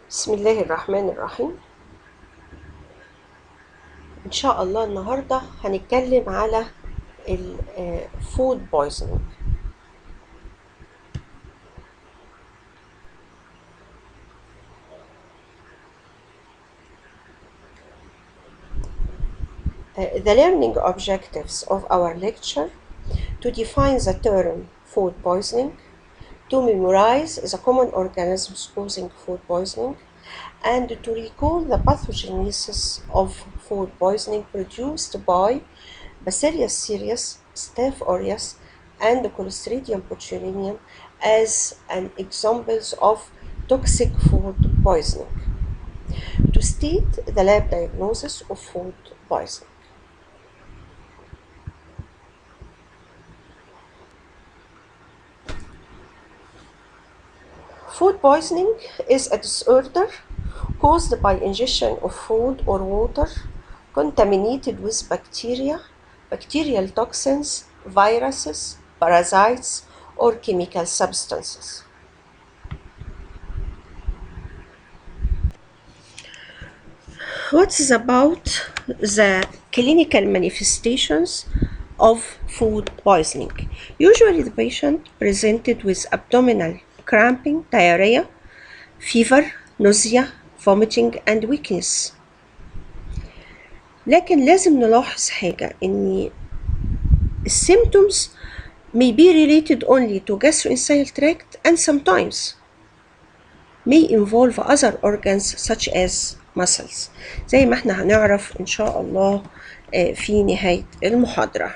بسم الله الرحمن الرحيم. إن شاء الله النهاردة هنتكلم على الفود poisoning. The learning objectives of our lecture to define the term food poisoning, to memorize the common organisms causing food poisoning, and to recall the pathogenesis of food poisoning produced by Bacillus cereus, Staph aureus, and Clostridium botulinum as an examples of toxic food poisoning. To state the lab diagnosis of food poisoning. Food poisoning is a disorder caused by ingestion of food or water contaminated with bacteria, bacterial toxins, viruses, parasites, or chemical substances. What's about the clinical manifestations of food poisoning? Usually the patient presented with abdominal cramping, diarrhea, fever, nausea, vomiting and weakness. لكن لازم نلاحظ حاجة إن symptoms may be related only to gastrointestinal tract and sometimes may involve other organs such as muscles زي ما احنا هنعرف إن شاء الله في نهاية المحاضرة.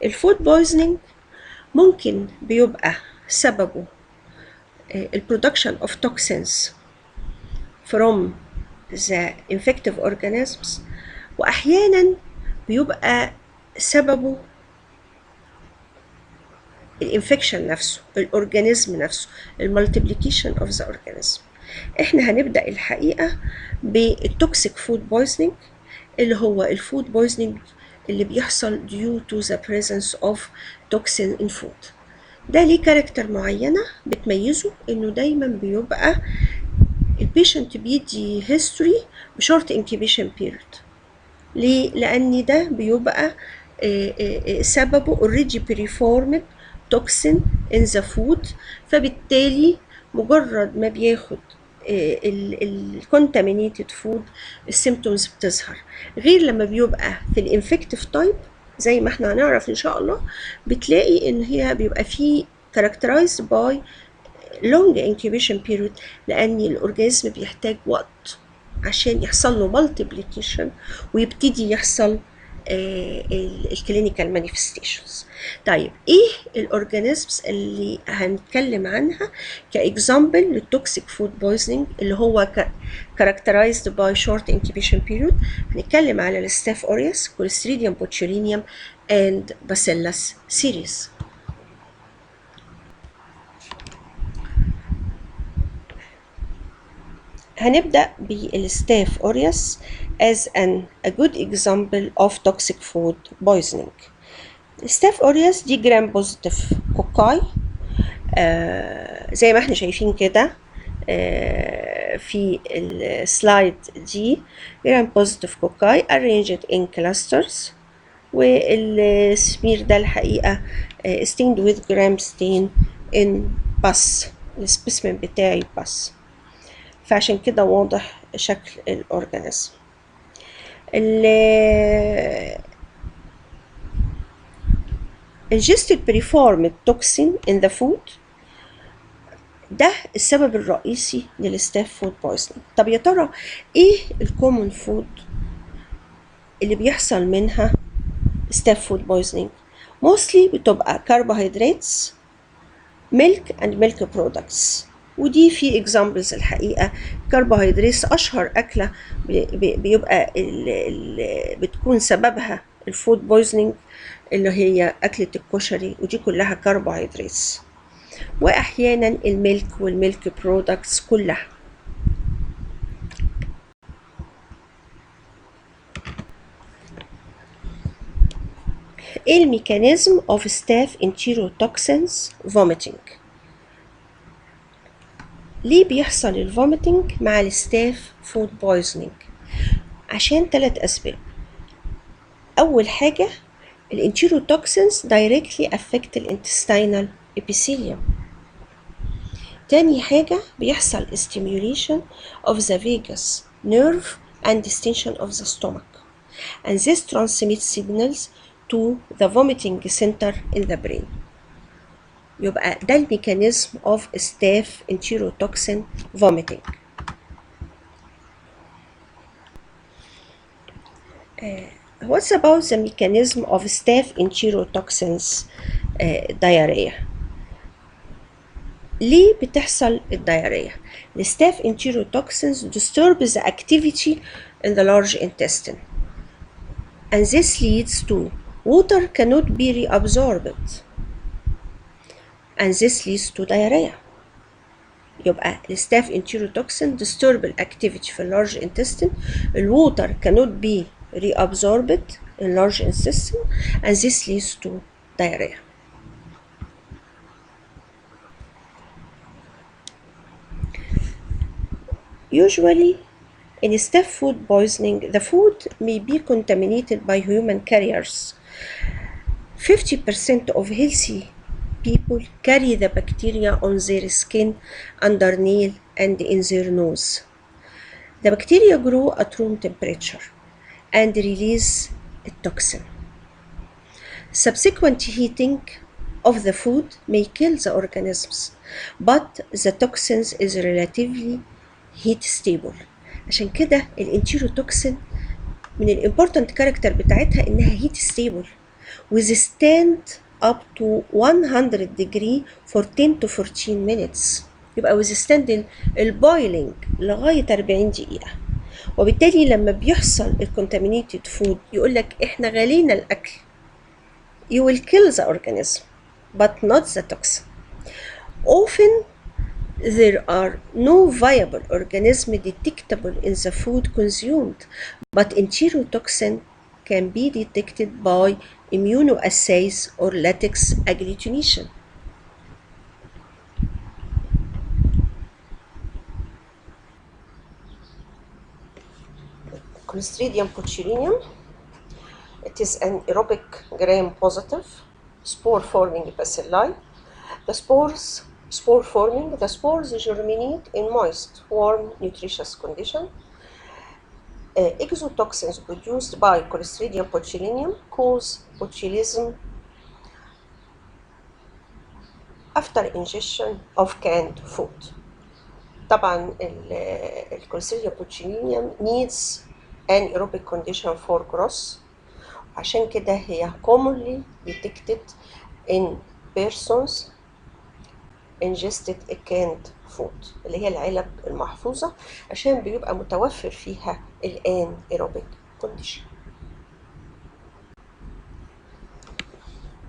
الفود بويزنينج ممكن بيبقى سببه البرودكشن of toxins from the infective organisms وأحيانا بيبقى سببه الانفكشن نفسه الأورجانيزم نفسه المالتيبليكيشن of the organism. احنا هنبدأ الحقيقة بالتوكسيك فود بويزنينج اللي هو الفود بويزنينج اللي بيحصل due to the presence of toxin in food. ده ليه كاركتر معينة بتميزه انه دايما بيبقى البيشنت بيدي history بشورت incubation period. ليه؟ لأن ده بيبقى سببه already preformed toxin in the food فبالتالي مجرد ما بياخد الcontaminated food السيمتومز بتظهر غير لما بيبقى في الانفكتيف تايب زي ما احنا هنعرف ان شاء الله بتلاقي ان هي بيبقى فيه characterized by long incubation period لأن الأورجانيزم بيحتاج وقت عشان يحصل له multiplication ويبتدي يحصل الكلينيكال مانيفستيشنز. طيب ايه الاورجانيزمز اللي هنتكلم عنها كاكزامبل للتوكسيك فود بويزنينج اللي هو characterized by short incubation period؟ هنتكلم على الستاف اوريوس، كوليستريديوم بوتشولينيوم and Bacillus cereus. هنبدأ بالستاف أوريوس as a good example of toxic food poisoning. ستاف أوريوس دي جرام بوزيتيف كوكاي زي ما احنا شايفين كده في السلايد دي جرام بوزيتيف كوكاي arranged in clusters والسمير ده الحقيقة stained with gram stain in pus السبيسمن بتاعي pus فعشان كده واضح شكل الأورجانيزم. ingested preformed toxin in the food ده السبب الرئيسي للستاف فود بويزنينج. طب يا ترى ايه الكومن فود اللي بيحصل منها ستاف فود بويزنينج؟ mostly بتبقى carbohydrates, milk and milk products ودي في examples الحقيقة. كربوهيدرات أشهر أكلة بيبقى بتكون سببها الفود بويزنينج اللي هي أكلة الكشري ودي كلها كربوهيدرات وأحيانا الميلك والميلك برودكتس كلها. ايه الميكانيزم of staph enterotoxins vomiting؟ ليه بيحصل الفوميتنج مع الستاف فود بويزنينج؟ عشان 3 أسباب. أول حاجة الانتيروتوكسينز directly affect الانتستينال epithelium. تاني حاجة بيحصل stimulation of the vagus nerve and distension of the stomach, and this transmits signals to the vomiting center in the brain. يبقى ده الميكانيزم of staph enterotoxin vomiting. What's about the mechanism of staph enterotoxins diarrhea؟ ليه بتحصل الديارية؟ The staph enterotoxins disturb the activity in the large intestine, and this leads to water cannot be reabsorbed, and this leads to diarrhea. يبقى الستاف enterotoxin disturb activity في large intestine, the water cannot be reabsorbed in large intestine, and this leads to diarrhea. Usually, in staph food poisoning, the food may be contaminated by human carriers. 50% of healthy people carry the bacteria on their skin, under nail, and in their nose. The bacteria grow at room temperature and release a toxin. Subsequent heating of the food may kill the organisms, but the toxins is relatively heat stable. عشان كده الانتيروتوكسين من الامبورتنت كاركتر بتاعتها انها heat stable withstand up to 100 degree for 10 to 14 minutes. يبقى withstand البويلينج لغاية 40 دقيقة. وبالتالي لما بيحصل الcontaminated food يقولك احنا غالينا الأكل. You will kill the organism but not the toxin. Often there are no viable organism detectable in the food consumed, but enterotoxin can be detected by immunoassays or latex agglutination. Clostridium botulinum. It is an aerobic gram-positive spore-forming bacilli. The spores germinate in moist, warm, nutritious condition. Exotoxins produced by Clostridium botulinum cause botulism after ingestion of canned food. طبعا Clostridium botulinum needs an aerobic condition for growth. عشان كده هي commonly detected in persons ingested a canned food اللي هي العلب المحفوظة عشان بيبقى متوفر فيها الان aerobic condition.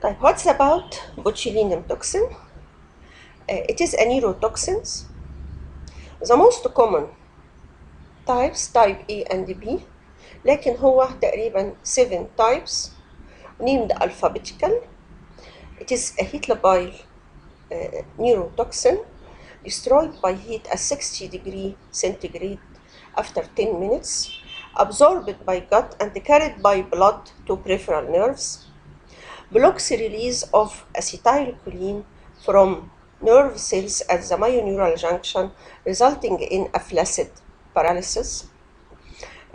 طيب what's about botulinum toxin? It is a neurotoxins. The most common types type A and B, لكن هو تقريبا 7 types named alphabetical. It is a heat labile neurotoxin destroyed by heat at 60 degree centigrade after 10 minutes, absorbed by gut and carried by blood to peripheral nerves, blocks release of acetylcholine from nerve cells at the myoneural junction, resulting in a flaccid paralysis.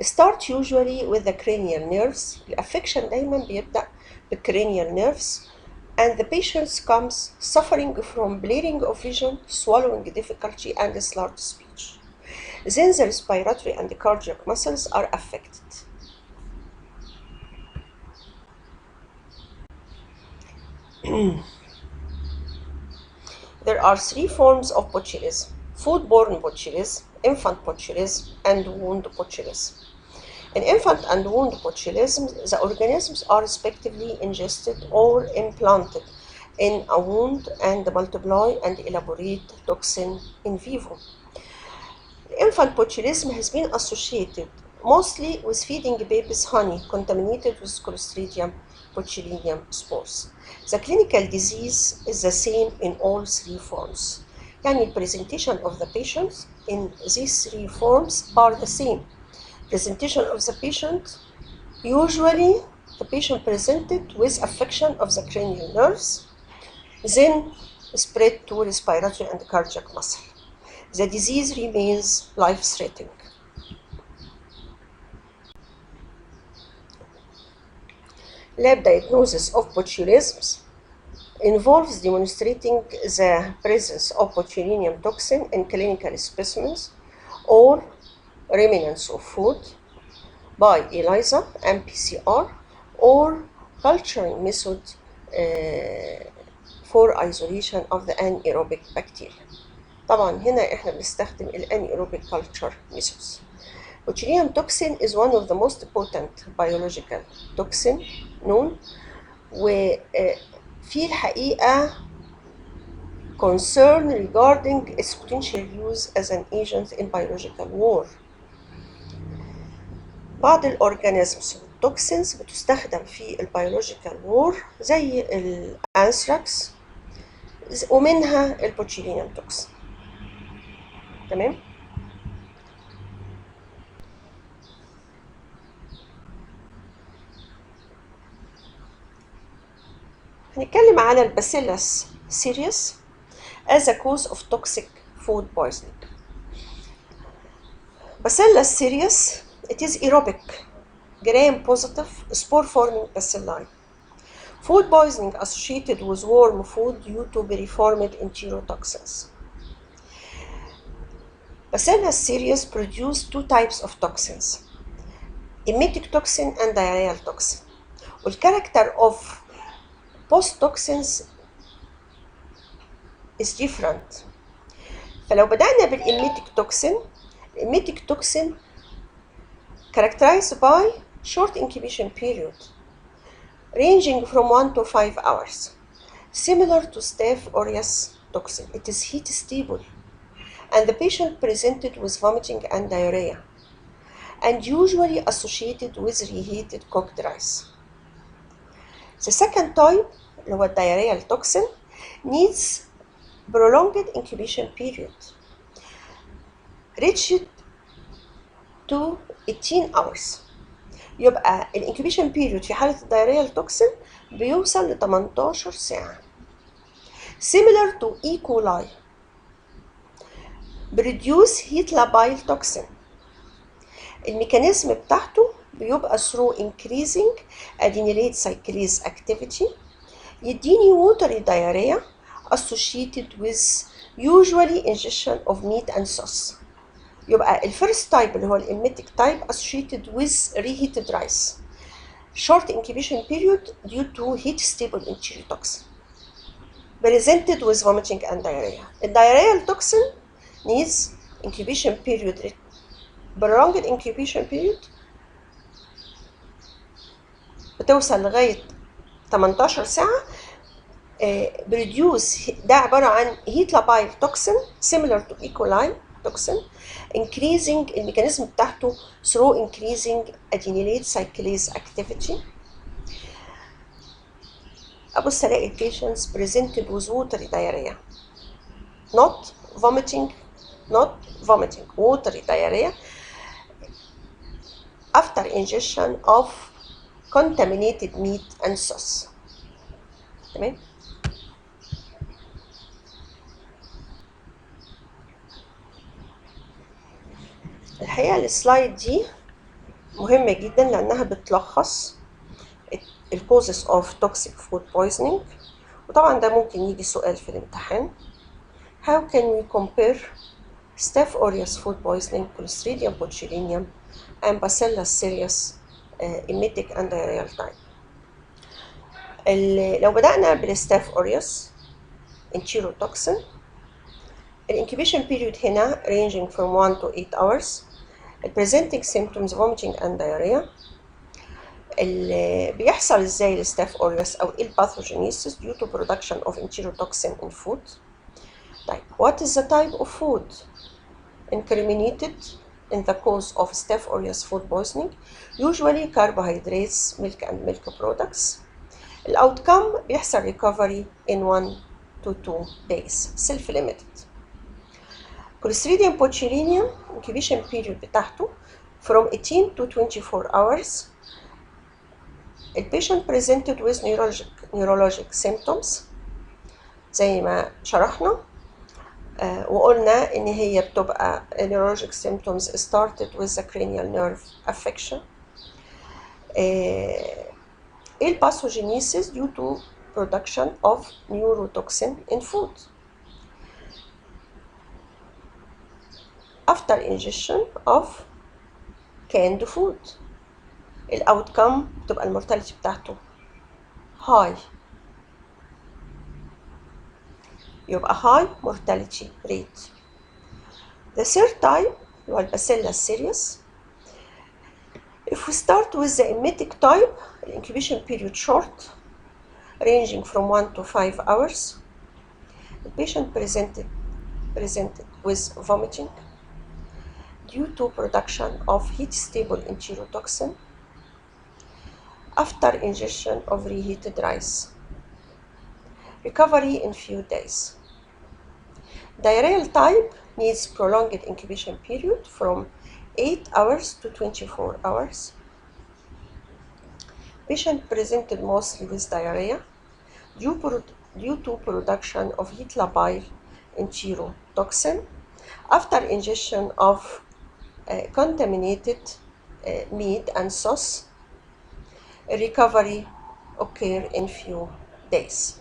Start usually with the cranial nerves. الأفكشن دايما بيبدأ بالcranial nerves, and the patient comes suffering from blurring of vision, swallowing difficulty, and slurred speech. Then the respiratory and the cardiac muscles are affected. There are 3 forms of botulism: foodborne botulism, infant botulism, and wound botulism. In infant and wound botulism, the organisms are respectively ingested or implanted in a wound and multiply and elaborate toxin in vivo. Infant botulism has been associated mostly with feeding babies honey contaminated with Clostridium botulinum spores. The clinical disease is the same in all three forms. يعني the presentation of the patients in these three forms are the same. Presentation of the patient, usually the patient presented with affection of the cranial nerves, then spread to respiratory and cardiac muscle. The disease remains life-threatening. Lab diagnosis of botulism involves demonstrating the presence of botulinum toxin in clinical specimens or remnants of food by ELISA and PCR or culturing method for isolation of the anaerobic bacteria. طبعا هنا احنا بنستخدم الانيروبيك culture methods. Botulinum toxin is one of the most potent biological toxin known, وفي الحقيقة concern regarding its potential use as an agent in biological war. بعض الأورجانيزمز والتوكسينز بتستخدم في البيولوجيكال وور زي الأنثراكس ومنها البوتشيلينيوم توكسين. تمام؟ هنتكلم على الباسيلس سيريس as a cause of toxic food poisoning. Bacillus cereus, it is aerobic, gram-positive, spore-forming bacilli. Food poisoning associated with worm food due to piriformed enterotoxins. Bacillus cereus produce two types of toxins, emetic toxin and diarrheal toxin. The character of both toxins is different. فلو بدأنا بالemetic toxin, emetic toxin characterized by short incubation period ranging from 1 to 5 hours, similar to Staph aureus toxin. It is heat stable, and the patient presented with vomiting and diarrhea, and usually associated with reheated cooked rice. The second type, اللي هو diarrheal toxin, needs prolonged incubation period, reached to 18 hours. يبقى الانكيوبيشن بيريود في حالة الدايريال توكسين بيوصل ل 18 ساعة. Similar to E. coli, produce heat labile toxin. الميكانيزم بتاعته بيبقى through increasing adenylate cyclase activity يديني watery diarrhea associated with usually ingestion of meat and sauce. يبقى الفيرست تايب اللي هو الإميتيك تايب associated with reheated rice, short incubation period due to heat stable enterotoxin, presented with vomiting and diarrhea. الdiarrheal toxin needs incubation period, prolonged incubation period بتوصل لغاية 18 ساعة. produce ده عبارة عن heat labile toxin similar to E. coli toxin, increasing الميكانيزم بتاعته through increasing adenylate cyclase activity. أبص ألاقي patients presented with watery diarrhea, not vomiting, watery diarrhea after ingestion of contaminated meat and sauce. تمام؟ الحقيقة السلايد دي مهمة جدا لأنها بتلخص الكوزز اوف توكسيك فود poisoning، وطبعا ده ممكن يجي سؤال في الامتحان. How can we compare Staph aureus food poisoning, Clostridium botulinum, and Bacillus cereus emetic and diarrheal type؟ لو بدأنا بالستاف aureus enterotoxin، الانكيوبيشن period هنا ranging from 1 to 8 hours. presenting symptoms vomiting and diarrhea. اللي بيحصل ازاي الستاف aureus او الباثوجينيسيس due to production of enterotoxin in food. طيب what is the type of food incriminated in the cause of Staph aureus food poisoning, usually carbohydrates, milk and milk products. الoutcome بيحصل recovery in 1 to 2 days, self-limited. Clostridium botulinum incubation period بتاعته from 18 to 24 hours. The patient presented with neurologic symptoms زي ما شرحنا، وقلنا إن هي بتبقى neurologic symptoms started with the cranial nerve affection. Pathogenesis due to production of neurotoxin in food. After ingestion of canned food. الoutcome بتبقى المورتاليتي بتاعته high، يبقى high mortality rate. The third type اللي هو الباسيلا سيريوس. If we start with the emetic type, the incubation period short, ranging from 1 to 5 hours. The patient presented with vomiting due to production of heat-stable enterotoxin after ingestion of reheated rice. Recovery in few days. Diarrheal type needs prolonged incubation period from 8 hours to 24 hours. Patient presented mostly with diarrhea due to production of heat labile enterotoxin after ingestion of contaminated meat and sauce. Recovery occur in few days.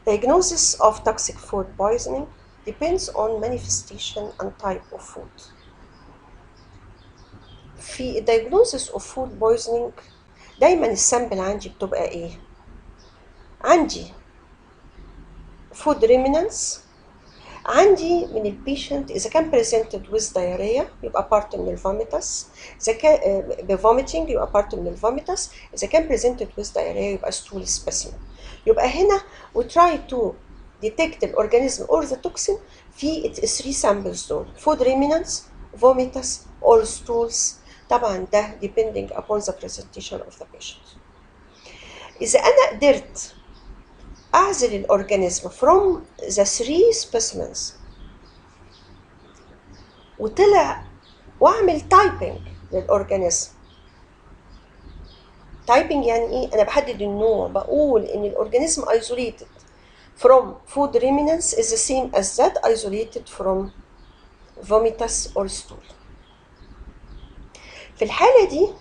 Diagnosis of toxic food poisoning depends on manifestation and type of food. في diagnosis of food poisoning دايما السامبل عندي بتبقى ايه؟ عندي food remnants، عندي من البيشنت إذا كان presented with diarrhea يبقى part من الفوميتاس، إذا كان بvomiting يبقى part من الفوميتاس، إذا كان presented with diarrhea يبقى stool specimen. يبقى هنا we try to detect the organism or the toxin في 3 samples دول: food remnants, vomitus or stools. طبعا ده depending upon the presentation of the patient. إذا أنا قدرت أعزل الأورجانيزم from the 3 specimens وطلع وأعمل typing للأورجانيزم. typing يعني إيه؟ أنا بحدد النوع، بقول إن الأورجانيزم isolated from food remnants is the same as that isolated from vomitus or stool. في الحالة دي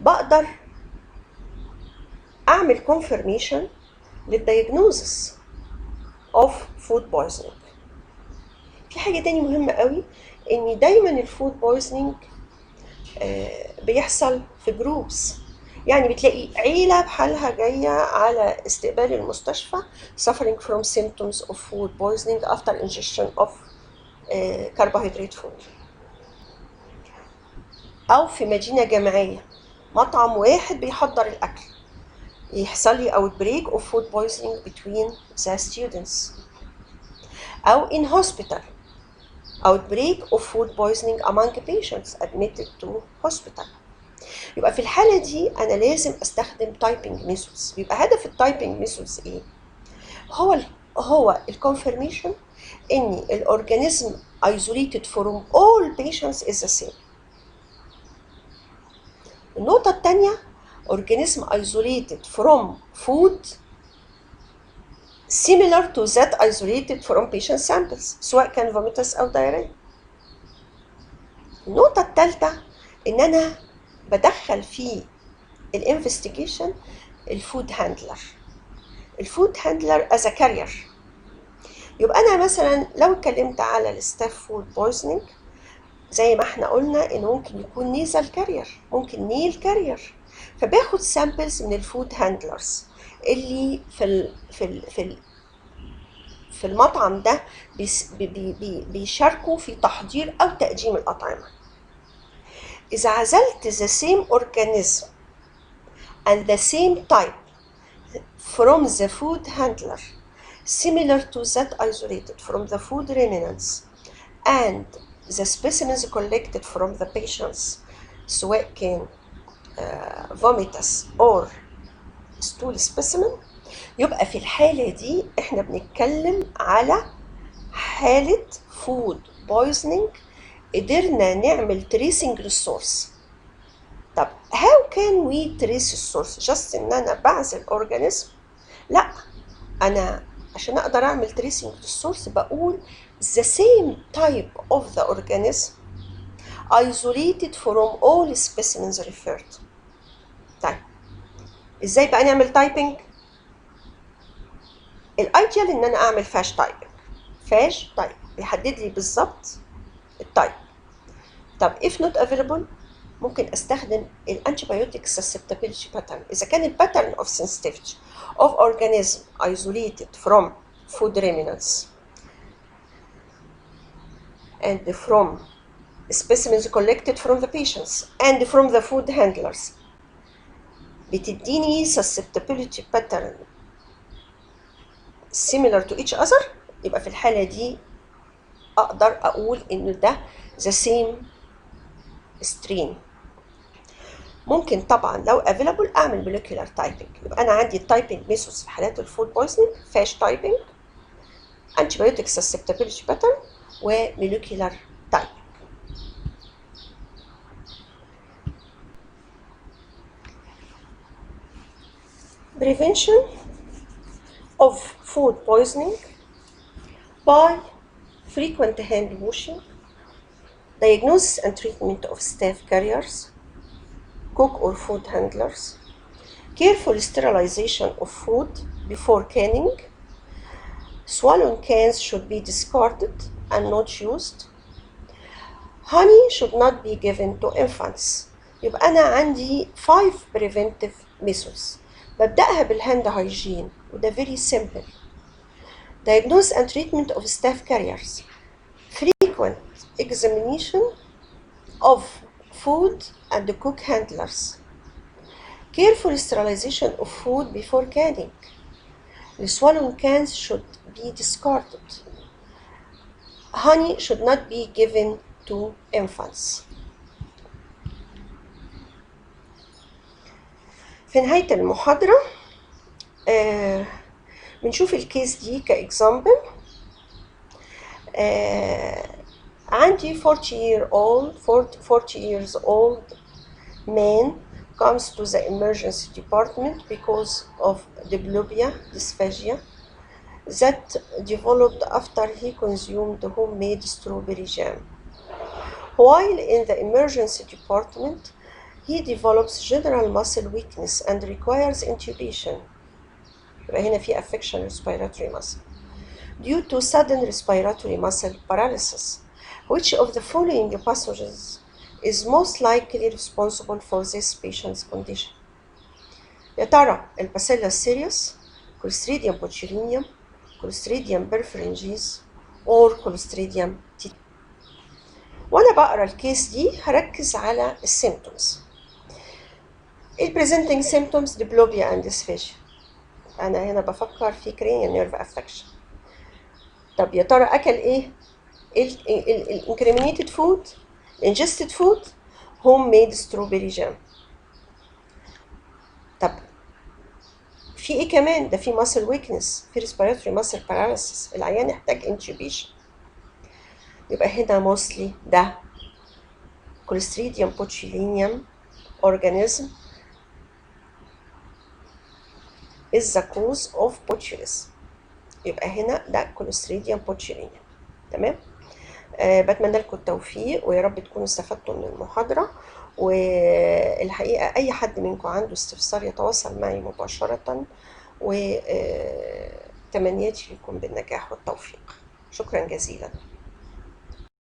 بقدر أعمل confirmation للdiagnosis of food poisoning. في حاجة تاني مهمة قوي، إن دايما الفود poisoning بيحصل في جروبس، يعني بتلاقي عيلة بحالها جاية على استقبال المستشفى suffering from symptoms of food poisoning after ingestion of carbohydrate food. أو في مدينة جامعية مطعم واحد بيحضر الأكل يحصل لي outbreak of food poisoning between the students. أو in hospital outbreak of food poisoning among patients admitted to hospital. يبقى في الحالة دي أنا لازم أستخدم typing methods. يبقى هدف الtyping methods إيه؟ هو الconfirmation إن الأورجانيزم isolated from all patients is the same. النقطة الثانية organism isolated from food similar to that isolated from patient samples سواء كان vomitus أو diarrhea. النقطة الثالثة إن أنا بدخل في الانفستيجيشن الفود هاندلر as a carrier. يبقى أنا مثلا لو اتكلمت على الستاف فود بويزنينج زي ما احنا قلنا إنه ممكن يكون نيزل كارير، ممكن نيل كارير، فباخد سامبلز من الفود هاندلرز اللي في المطعم ده بيشاركوا في تحضير أو تقديم الأطعمة. إذا عزلت the same organism and the same type from the food handler similar to that isolated from the food remnants and the specimens collected from the patients سواء كان vomitus or stool specimen، يبقى في الحالة دي احنا بنتكلم على حالة food poisoning قدرنا نعمل tracing للسورس. طب how can we trace السورس؟ just ان انا بعزل organism؟ لا، انا عشان اقدر اعمل tracing للسورس بقول the same type of the organism isolated from all specimens referred. طيب ازاي بقى نعمل تايبنج؟ الايديال ان انا اعمل فاش تايبنج. فاش تايب بيحدد لي بالظبط التايب. طب if not available ممكن استخدم الانتيبيوتيك susceptibility pattern. اذا كان الباترن of sensitivity of organism isolated from food remnants and from specimens collected from the patients and from the food handlers بتديني susceptibility pattern similar to each other، يبقى في الحالة دي أقدر أقول إنه ده the same strain. ممكن طبعا لو available أعمل molecular typing. يبقى أنا عندي typing methods في حالات الفود poisoning: فاش typing، antibiotic susceptibility pattern، و molecular typing. Prevention of food poisoning by frequent hand washing, diagnosis and treatment of staph carriers, cook or food handlers, careful sterilization of food before canning, swollen cans should be discarded and not used, honey should not be given to infants. يبقى أنا عندي 5 preventive methods. ببدأها بالهاند هايجين وده very simple. Diagnosis and treatment of staph carriers. Frequent examination of food and cook handlers. Careful sterilization of food before canning. The swollen cans should be discarded. Honey should not be given to infants. في نهاية المحاضرة بنشوف الكيس دي كإكزامبل. عندي 40 years old man comes to the emergency department because of diplopia, dysphagia, that developed after he consumed homemade strawberry jam. While in the emergency department, he develops general muscle weakness and requires intubation. يبقى هنا في affection respiratory muscle due to sudden respiratory muscle paralysis. Which of the following pathogens is most likely responsible for this patient's condition? يا ترى الباسيلا سيريوس، Clostridium botulinum، Clostridium perfringens or Clostridium tt. وانا بقرا الكيس دي هركز على السيمتومز. البريزنتنج سيمتومز ديبلوبيا اند dysphagia. انا هنا بفكر في cranial nerve affection. طب يا ترى اكل ايه؟ الانكريمينيتد فود، ingested food، homemade strawberry jam. طب في ايه كمان؟ ده في muscle weakness، في respiratory muscle paralysis، العيان يحتاج intubation. يبقى هنا mostly ده Clostridium botulinum organism is the cause of botulism. يبقى هنا ده Clostridium botulinum. تمام؟ بتمنى لكم التوفيق ويا رب تكونوا استفدتوا من المحاضرة. والحقيقة أي حد منكم عنده استفسار يتواصل معي مباشرة، وتمنياتي لكم بالنجاح والتوفيق. شكرا جزيلا.